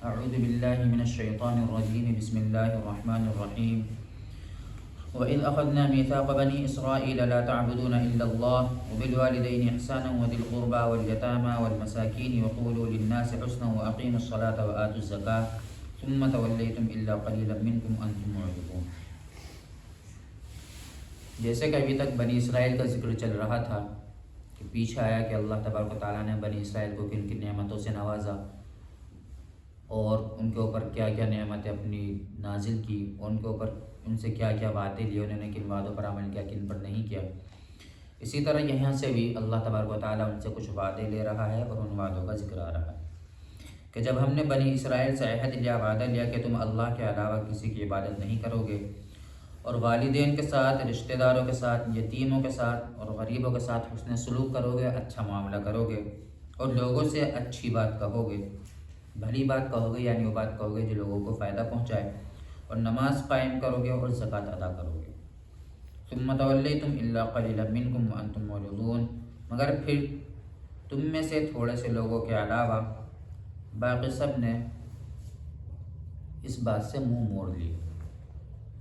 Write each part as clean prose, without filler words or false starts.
اعوذ باللہ من الشیطان الرجیم بسم اللہ الرحمن الرحیم وَإِذْ أَخَذْنَا مِيثَاقَ بَنِي إِسْرَائِيلَ لَا تَعْبُدُونَ إِلَّا اللَّهَ وَبِالْوَالِدَيْنِ إِحْسَانًا وَذِي الْقُرْبَى وَالْيَتَامَى وَالْمَسَاكِينِ وَقُولُوا لِلنَّاسِ حُسْنًا وَأَقِيمُوا الصَّلَاةَ وَآتُوا الزَّكَاةَ ثُمَّ تَوَلَّيْتُمْ إِلَّا قَلِيلًا مِّنكُمْ وَأَنْتُمْ مُعْرِضُونَ۔ جیسے کہ ابھی تک بنی اسرائیل کا ذکر چل رہا تھا کہ پیچھے آیا کہ اللہ تبارک و تعالیٰ نے بنی اسرائیل کو کن کن نعمتوں سے نوازا اور ان کے اوپر کیا کیا نعمتیں اپنی نازل کی، اور ان کے اوپر ان سے کیا کیا وعدے لیے، انہوں نے کن وعدوں پر عمل کیا، کن پر نہیں کیا۔ اسی طرح یہاں سے بھی اللہ تبارک و تعالیٰ ان سے کچھ وعدے لے رہا ہے اور ان وعدوں کا ذکر آ رہا ہے کہ جب ہم نے بنی اسرائیل سے عہد لیا، وعدہ لیا کہ تم اللہ کے علاوہ کسی کی عبادت نہیں کرو گے، اور والدین کے ساتھ، رشتہ داروں کے ساتھ، یتیموں کے ساتھ اور غریبوں کے ساتھ حسن سلوک کرو گے، اچھا معاملہ کرو گے، اور لوگوں سے اچھی بات کہو گے، بھلی بات کہو گے، یعنی وہ بات کہو گے جو لوگوں کو فائدہ پہنچائے، اور نماز قائم کرو گے اور زکوٰۃ ادا کرو گے۔ ثم تولیتم الا قلیلا منکم وانتم معرضون، مگر پھر تم میں سے تھوڑے سے لوگوں کے علاوہ باقی سب نے اس بات سے منہ موڑ لیے،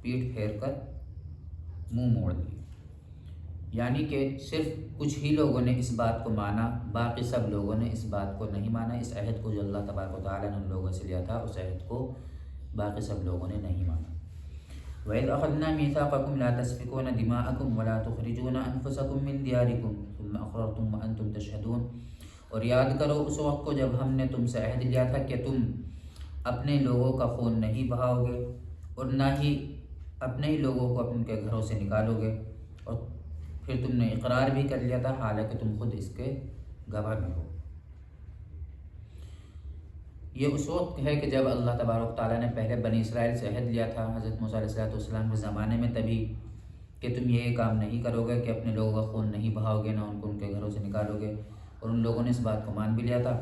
پیٹھ پھیر کر منہ موڑ لیے، یعنی کہ صرف کچھ ہی لوگوں نے اس بات کو مانا، باقی سب لوگوں نے اس بات کو نہیں مانا۔ اس عہد کو جو اللہ تبارک و تعالیٰ نے ان لوگوں سے لیا تھا، اس عہد کو باقی سب لوگوں نے نہیں مانا۔ وَإِذْ أَخَذْنَا مِيثَاقَكُمْ لَا تَسْفِكُونَ دِمَاءَكُمْ وَلَا تُخْرِجُونَ أَنفُسَكُمْ مِنْ دِيَارِكُمْ ثُمَّ أَقْرَرْتُمْ وَأَنْتُمْ تَشْهَدُونَ، اور یاد کرو اس وقت کو جب ہم نے تم سے عہد لیا تھا کہ تم اپنے لوگوں کا خون نہیں بہاؤ گے، اور نہ ہی اپنے ہی لوگوں کو ان کے گھروں سے نکالو گے، اور پھر تم نے اقرار بھی کر لیا تھا حالانکہ تم خود اس کے گواہ بھی ہو۔ یہ اس وقت ہے کہ جب اللہ تبارک تعالیٰ نے پہلے بنی اسرائیل سے عہد لیا تھا حضرت موسیٰ علیہ السلام کے زمانے میں، تبھی کہ تم یہ کام نہیں کرو گے کہ اپنے لوگوں کا خون نہیں بہاؤ گے، نہ ان کو ان کے گھروں سے نکالو گے، اور ان لوگوں نے اس بات کو مان بھی لیا تھا۔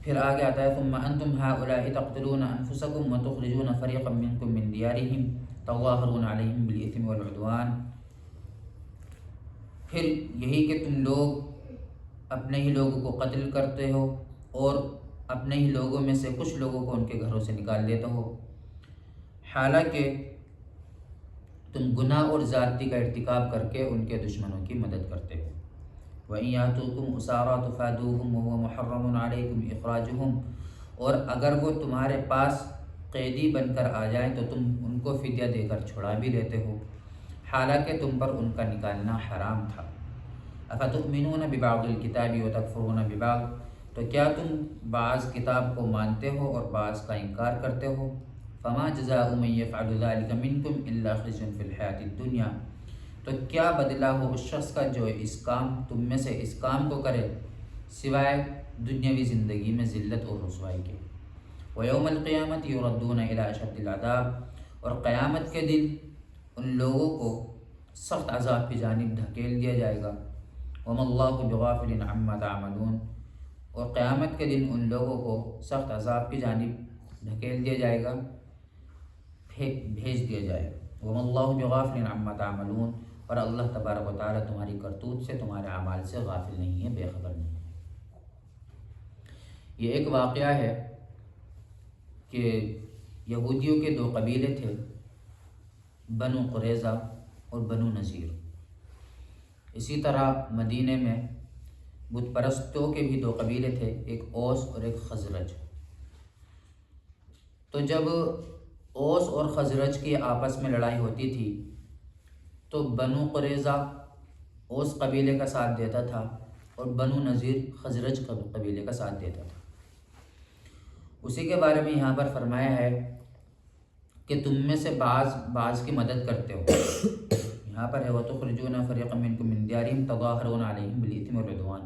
پھر آگے آتا ہے ثم انتم هؤلاء تقتلون انفسكم وتخرجون فريقا منكم من ديارهم تظاهرون عليهم بالاثم والعدوان، پھر یہی کہ تم لوگ اپنے ہی لوگوں کو قتل کرتے ہو اور اپنے ہی لوگوں میں سے کچھ لوگوں کو ان کے گھروں سے نکال دیتے ہو، حالانکہ تم گناہ اور زیادتی کا ارتکاب کر کے ان کے دشمنوں کی مدد کرتے ہو۔ وَإِن يَأْتُوكُمْ أُسَارَىٰ تُفَادُوهُمْ وَهُوَ مُحَرَّمٌ عَلَيْكُمْ إِخْرَاجُهُمْ، اور اگر وہ تمہارے پاس قیدی بن کر آ جائیں تو تم ان کو فدیہ دے کر چھڑا بھی لیتے ہو، حالانکہ تم پر ان کا نکالنا حرام تھا۔ أَفَتُؤْمِنُونَ بِبَعْضِ الْكِتَابِ وَتَكْفُرُونَ بِبَعْضٍ، تو کیا تم بعض کتاب کو مانتے ہو اور بعض کا انکار کرتے ہو؟ فَمَا جَزَاءُ مَن يَفْعَلُ ذَلِكَ مِنكُمْ إِلَّا خِزْيٌ فِي الْحَيَاةِ الدُّنْيَا، تو کیا بدلہ ہو اس شخص کا جو تم میں سے اس کام کو کرے سوائے دنیاوی زندگی میں ذلت اور رسوائی کے۔ وَيَوْمَ الْقِيَامَةِ يُرَدُّونَ إِلَىٰ أَشَدِّ الْعَذَابِ، اور قیامت کے دن ان لوگوں کو سخت عذاب کی جانب دھکیل دیا جائے گا۔ وَمَا اللَّهُ بِغَافِلٍ عَمَّا تَعْمَلُونَ، اور قیامت کے دن ان لوگوں کو سخت عذاب کی جانب دھکیل دیا جائے گا، بھیج دیا جائے گا۔ وَمَا اللَّهُ بِغَافِلٍ عَمَّا تَعْمَلُونَ، اور اللہ تبارک و تعالیٰ تمہاری کرتوت سے، تمہارے اعمال سے غافل نہیں ہے، بے خبر نہیں ہے۔ یہ ایک واقعہ ہے کہ یہودیوں کے دو قبیلے تھے، بنو قریظہ اور بنو نذیر۔ اسی طرح مدینے میں بت پرستوں کے بھی دو قبیلے تھے، ایک اوس اور ایک خزرج۔ تو جب اوس اور خزرج کی آپس میں لڑائی ہوتی تھی تو بنو قریظہ اوس قبیلے کا ساتھ دیتا تھا اور بنو نذیر خزرج قبیلے کا ساتھ دیتا تھا۔ اسی کے بارے میں یہاں پر فرمایا ہے کہ تم میں سے بعض کی مدد کرتے ہو۔ یہاں پر ہے وَتُخْرِجُونَ فَرِيقًا مِّنكُم مِّن دِيَارِهِمْ تَظَاهَرُونَ عَلَيْهِمْ بِالْإِثْمِ وَالْعُدْوَانِ،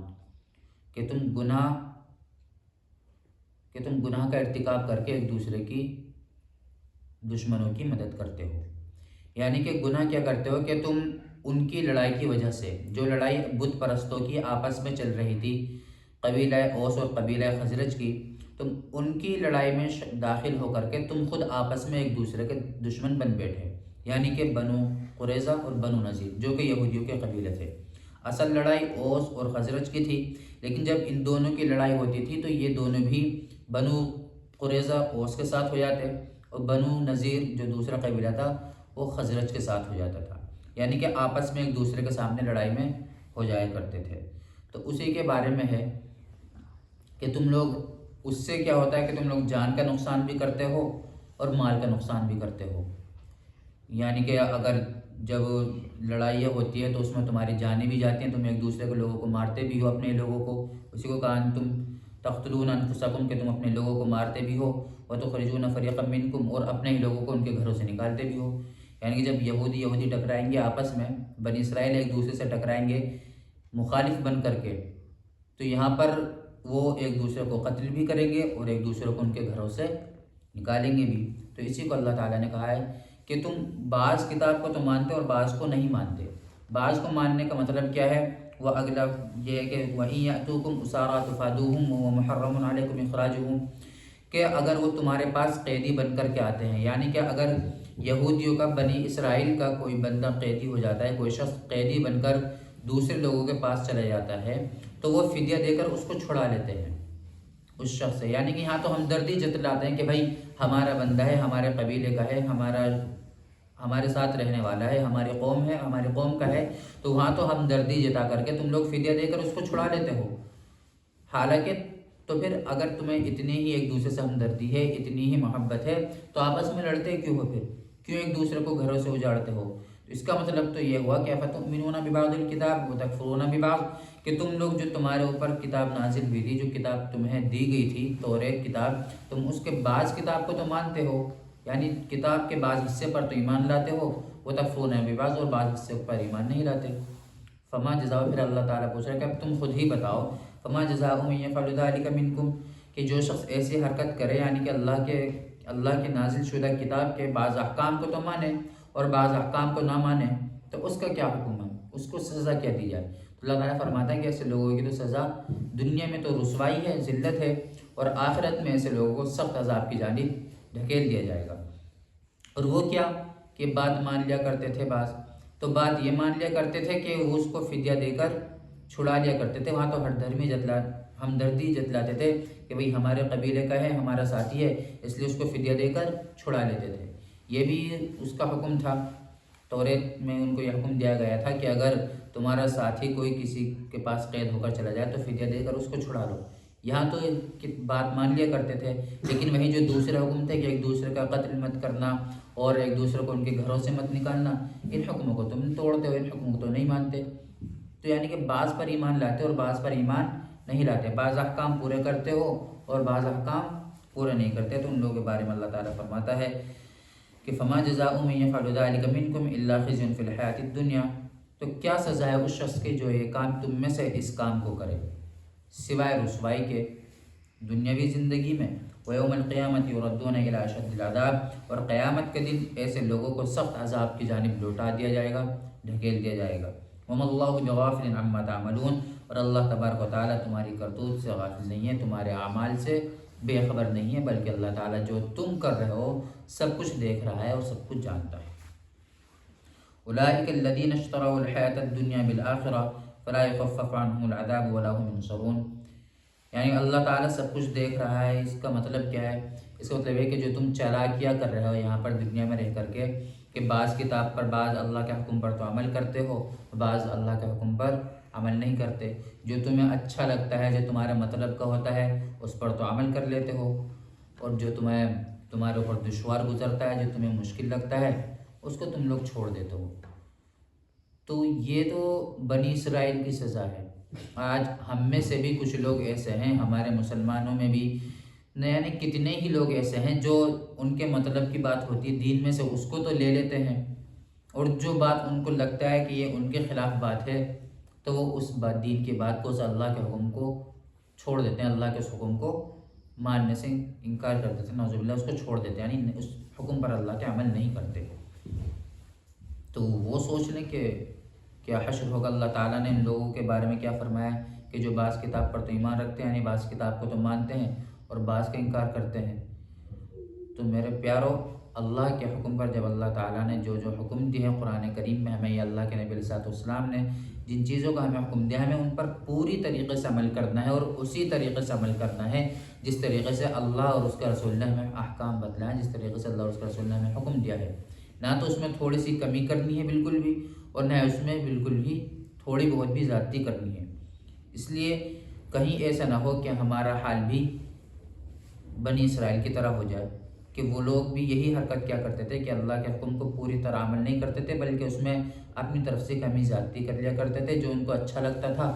کہ تم گناہ کا ارتکاب کر کے ایک دوسرے کی دشمنوں کی مدد کرتے ہو، یعنی کہ گناہ کیا کرتے ہو کہ تم ان کی لڑائی کی وجہ سے، جو لڑائی بت پرستوں کی آپس میں چل رہی تھی، قبیلہ اوس اور قبیلہ خزرج کی، تم ان کی لڑائی میں داخل ہو کر کے تم خود آپس میں ایک دوسرے کے دشمن بن بیٹھے، یعنی کہ بنو قریظہ اور بنو نذیر جو کہ یہودیوں کے قبیلے تھے۔ اصل لڑائی اوس اور خزرج کی تھی، لیکن جب ان دونوں کی لڑائی ہوتی تھی تو یہ دونوں بھی بنو قریظہ اوس کے ساتھ ہو جاتے، اور بنو نذیر جو دوسرا قبیلہ تھا وہ خزرج کے ساتھ ہو جاتا تھا، یعنی کہ آپس میں ایک دوسرے کے سامنے لڑائی میں ہو جایا کرتے تھے۔ تو اسی کے بارے میں ہے کہ تم لوگ، اس سے کیا ہوتا ہے کہ تم لوگ جان کا نقصان بھی کرتے ہو اور مال کا نقصان بھی کرتے ہو، یعنی کہ اگر جب لڑائیاں ہوتی ہے تو اس میں تمہاری جانیں بھی جاتی ہیں، تم ایک دوسرے کے لوگوں کو مارتے بھی ہو، اپنے لوگوں کو، اسی کو کہا تم تقتلون انفسکم کہ تم اپنے لوگوں کو مارتے بھی ہو، وتخرجون فریقا منکم اور اپنے ہی لوگوں کو ان کے گھروں سے نکالتے بھی ہو، یعنی کہ جب یہودی ٹکرائیں گے آپس میں، بنی اسرائیل ایک دوسرے سے ٹکرائیں گے مخالف بن کر کے، تو یہاں پر وہ ایک دوسرے کو قتل بھی کریں گے اور ایک دوسرے کو ان کے گھروں سے نکالیں گے بھی۔ تو اسی کو اللہ تعالیٰ نے کہا ہے کہ تم بعض کتاب کو تو مانتے اور بعض کو نہیں مانتے۔ بعض کو ماننے کا مطلب کیا ہے؟ وہ اگلا یہ ہے کہ وَإِن يَأْتُوكُمْ أُسَارَىٰ تُفَادُوهُمْ وَهُوَ مُحَرَّمٌ عَلَيْكُمْ إِخْرَاجُهُمْ، کہ اگر وہ تمہارے پاس قیدی بن کر کے آتے ہیں، یعنی کہ اگر یہودیوں کا، بنی اسرائیل کا کوئی بندہ قیدی ہو جاتا ہے، کوئی شخص قیدی بن کر دوسرے لوگوں کے پاس چلا جاتا ہے، تو وہ فدیہ دے کر اس کو چھڑا لیتے ہیں اس شخص سے، یعنی کہ یہاں تو ہمدردی جتلاتے ہیں کہ بھائی ہمارا بندہ ہے، ہمارے قبیلے کا ہے، ہمارے ساتھ رہنے والا ہے، ہماری قوم ہے، ہماری قوم کا ہے، تو وہاں تو ہمدردی جتا کر کے تم لوگ فدیہ دے کر اس کو چھڑا لیتے ہو۔ حالانکہ تو پھر اگر تمہیں اتنی ہی ایک دوسرے سے ہمدردی ہے، اتنی ہی محبت ہے، تو آپس میں لڑتے کیوں ہو؟ پھر کیوں ایک دوسرے کو گھروں سے اجاڑتے ہو؟ تو اس کا مطلب تو یہ ہوا کہ افتؤمنون ببعض الکتاب وتکفرون ببعض، کہ تم لوگ، جو تمہارے اوپر کتاب نازل ہوئی تھی، جو کتاب تمہیں دی گئی تھی توریت کتاب، تم اس کے بعض کتاب کو تو مانتے ہو، یعنی کتاب کے بعض حصے پر تو ایمان لاتے ہو، وتکفرون ببعض، اور بعض حصے پر ایمان نہیں لاتے۔ فما جزاء، پھر اللہ تعالیٰ پوچھ رہا ہے کہ اب تم خود ہی بتاؤ، فما جزاء من یفعل ذلک منکم، کہ جو شخص ایسی حرکت کرے، یعنی کہ اللہ کے نازل شدہ کتاب کے بعض احکام کو تو مانے اور بعض احکام کو نہ مانے، تو اس کا کیا حکم ہے، اس کو سزا کیا دی جائے؟ تو اللہ تعالیٰ فرماتا ہے کہ ایسے لوگوں کی تو سزا دنیا میں تو رسوائی ہے، ذلت ہے، اور آخرت میں ایسے لوگوں کو سخت عذاب کی جانب ڈھکیل دیا جائے گا۔ اور وہ کیا کہ بات مان لیا کرتے تھے بعض، تو بات یہ مان لیا کرتے تھے کہ وہ اس کو فدیہ دے کر چھڑا لیا کرتے تھے، وہاں تو ہمدردی جتلاتے تھے کہ بھئی ہمارے قبیلے کا ہے، ہمارا ساتھی ہے، اس لیے اس کو فدیہ دے کر چھڑا لیتے تھے۔ یہ بھی اس کا حکم تھا، توریت میں ان کو یہ حکم دیا گیا تھا کہ اگر تمہارا ساتھی کوئی کسی کے پاس قید ہو کر چلا جائے تو فدیہ دے کر اس کو چھڑا لو۔ یہاں تو بات مان لیا کرتے تھے، لیکن وہیں جو دوسرے حکم تھے کہ ایک دوسرے کا قتل مت کرنا اور ایک دوسرے کو ان کے گھروں سے مت نکالنا، ان حکموں کو تم توڑتے ہو، ان حکموں کو تو نہیں مانتے۔ تو یعنی کہ بعض پر ایمان لاتے اور بعض پر ایمان نہیں لاتے، بعض احکام پورے کرتے ہو اور بعض احکام پورے نہیں کرتے۔ تو ان لوگوں کے بارے میں اللہ تعالیٰ فرماتا ہے کہ فما جزاء من یفعل ذلک منکم الا خزی فی الحیاۃ الدنیا، تو کیا سزا ہے اس شخص کی جو یہ کام تم میں سے اس کام کو کرے، سوائے رسوائی کے دنیاوی زندگی میں، وَيَوْمَ الْقِيَامَةِ يُرَدُّونَ إِلَىٰ أَشَدِّ الْعَذَابِ، اور قیامت کے دن ایسے لوگوں کو سخت عذاب کی جانب لوٹا دیا جائے گا، ڈھکیل دیا جائے گا۔ وَمَا اللَّهُ بِغَافِلٍ عَمَّا تَعْمَلُونَ، اور اللہ تبارک و تعالیٰ تمہاری کرتوت سے غافل نہیں ہے، تمہارے اعمال سے بے خبر نہیں ہے، بلکہ اللہ تعالیٰ جو تم کر رہے ہو سب کچھ دیکھ رہا ہے اور سب کچھ جانتا ہے۔ أُولَٰئِكَ الَّذِينَ اشْتَرَوُا الْحَيَاةَ الدُّنْيَا بِالْآخِرَةِ فَلَا يُخَفَّفُ عَنْهُمُ الْعَذَابُ وَلَا هُمْ يُنصَرُونَ، یعنی اللہ تعالیٰ سب کچھ دیکھ رہا ہے۔ اس کا مطلب کیا ہے؟ اس کا مطلب ہے کہ جو تم چالاکیاں کر رہے ہو یہاں پر دنیا میں رہ کر کے، کہ بعض کتاب پر، بعض اللہ کے حکم پر تو عمل کرتے ہو، بعض اللہ کے حکم پر عمل نہیں کرتے، جو تمہیں اچھا لگتا ہے، جو تمہارے مطلب کا ہوتا ہے اس پر تو عمل کر لیتے ہو، اور جو تمہارے اوپر دشوار گزرتا ہے، جو تمہیں مشکل لگتا ہے، اس کو تم لوگ چھوڑ دیتے ہو۔ تو یہ تو بنی اسرائیل کی سزا ہے۔ آج ہم میں سے بھی کچھ لوگ ایسے ہیں، ہمارے مسلمانوں میں بھی، یعنی کتنے ہی لوگ ایسے ہیں جو ان کے مطلب کی بات ہوتی ہے دین میں سے اس کو تو لے لیتے ہیں، اور جو بات ان کو لگتا ہے کہ یہ ان کے خلاف بات ہے تو وہ اس دین کی بات کو، اس اللہ کے حکم کو چھوڑ دیتے ہیں، اللہ کے اس حکم کو ماننے سے انکار کر دیتے ہیں، نعوذ باللہ، اس کو چھوڑ دیتے ہیں، یعنی اس حکم پر اللہ کے عمل نہیں کرتے۔ تو وہ سوچ لیں کہ کیا حشر ہوگا۔ اللہ تعالیٰ نے ان لوگوں کے بارے میں کیا فرمایا کہ جو بعض کتاب پر تو ایمان رکھتے ہیں، یعنی بعض کتاب کو تو مانتے ہیں اور بعض کا انکار کرتے ہیں۔ تو میرے پیارو، اللہ کے حکم پر جب اللہ تعالیٰ نے جو حکم دیے ہیں قرآن کریم میں، ہمیں یہ اللہ کے نبی علیہ السلام نے جن چیزوں کا ہمیں حکم دیا، ہمیں ان پر پوری طریقے سے عمل کرنا ہے اور اسی طریقے سے عمل کرنا ہے جس طریقے سے اللہ اور اس کے رسول نے ہمیں احکام بتلائے، جس طریقے سے اللہ اور اس کے رسول نے ہمیں حکم دیا ہے، نہ تو اس میں تھوڑی سی کمی کرنی ہے بالکل بھی، اور نہ اس میں بالکل بھی تھوڑی بہت بھی زیادتی کرنی ہے۔ اس لیے کہیں ایسا نہ ہو کہ ہمارا حال بھی بنی اسرائیل کی طرح ہو جائے کہ وہ لوگ بھی یہی حرکت کیا کرتے تھے کہ اللہ کے حکم کو پوری طرح عمل نہیں کرتے تھے، بلکہ اس میں اپنی طرف سے کمی زیادتی کر لیا کرتے تھے، جو ان کو اچھا لگتا تھا۔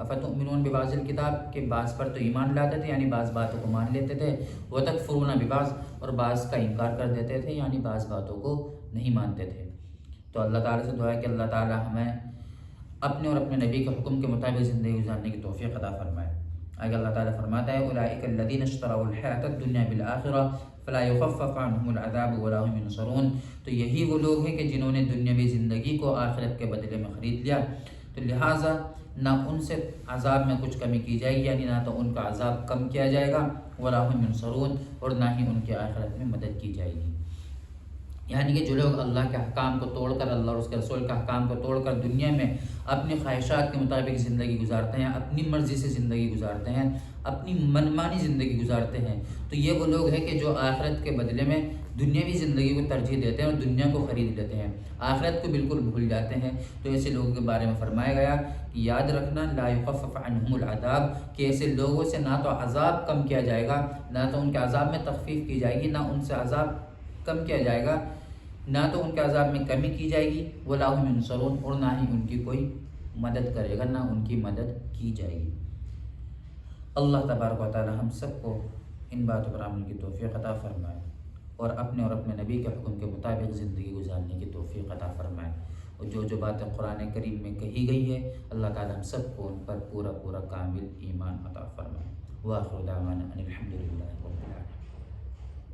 فتؤمنون ببعض الکتاب کے بعض پر تو ایمان لاتے تھے، یعنی بعض باتوں کو مان لیتے تھے، وتکفرون ببعض اور بعض کا انکار کر دیتے تھے، یعنی بعض باتوں کو نہیں مانتے تھے۔ تو اللہ تعالیٰ سے دعا ہے کہ اللہ تعالیٰ ہمیں اپنے اور اپنے نبی کے حکم کے مطابق زندگی گزارنے کی توفیق عطا فرمائے۔ آگے اللہ تعالیٰ فرماتا ہے اولئک الذین اشتروا الحیاۃ الدنیا بالآخرہ فلا یخفف عنہم العذاب ولا هم ینصرون۔ تو یہی وہ لوگ ہیں کہ جنہوں نے دنیاوی زندگی کو آخرت کے بدلے میں خرید لیا، تو لہٰذا نہ ان سے عذاب میں کچھ کمی کی جائے گی، یعنی نہ تو ان کا عذاب کم کیا جائے گا، ولا هم ینصرون اور نہ ہی ان کے آخرت میں مدد کی جائے گی۔ یعنی کہ جو لوگ اللہ کے احکام کو توڑ کر، اللہ اور اس کے رسول کے احکام کو توڑ کر دنیا میں اپنی خواہشات کے مطابق زندگی گزارتے ہیں، اپنی مرضی سے زندگی گزارتے ہیں، اپنی منمانی زندگی گزارتے ہیں، تو یہ وہ لوگ ہیں کہ جو آخرت کے بدلے میں دنیاوی زندگی کو ترجیح دیتے ہیں اور دنیا کو خرید لیتے ہیں، آخرت کو بالکل بھول جاتے ہیں۔ تو ایسے لوگوں کے بارے میں فرمایا گیا کہ یاد رکھنا لا یخفف عنہم العذاب، کہ ایسے لوگوں سے نہ تو عذاب کم کیا جائے گا، نہ تو ان کے عذاب میں تخفیف کی جائے گی، نہ ان سے عذاب کم کیا جائے گا، نہ تو ان کے عذاب میں کمی کی جائے گی، ولا هم ینصرون اور نہ ہی ان کی کوئی مدد کرے گا، نہ ان کی مدد کی جائے گی۔ اللہ تبارک و تعالی ہم سب کو ان باتوں پر عمل کی توفیق عطا فرمائے اور اپنے اور اپنے نبی کے حکم کے مطابق زندگی گزارنے کی توفیق عطا فرمائے، اور جو باتیں قرآن کریم میں کہی گئی ہے اللہ تعالی ہم سب کو ان پر پورا کامل ایمان عطا فرمائے۔ وآخر دعوانا ان الحمد للہ۔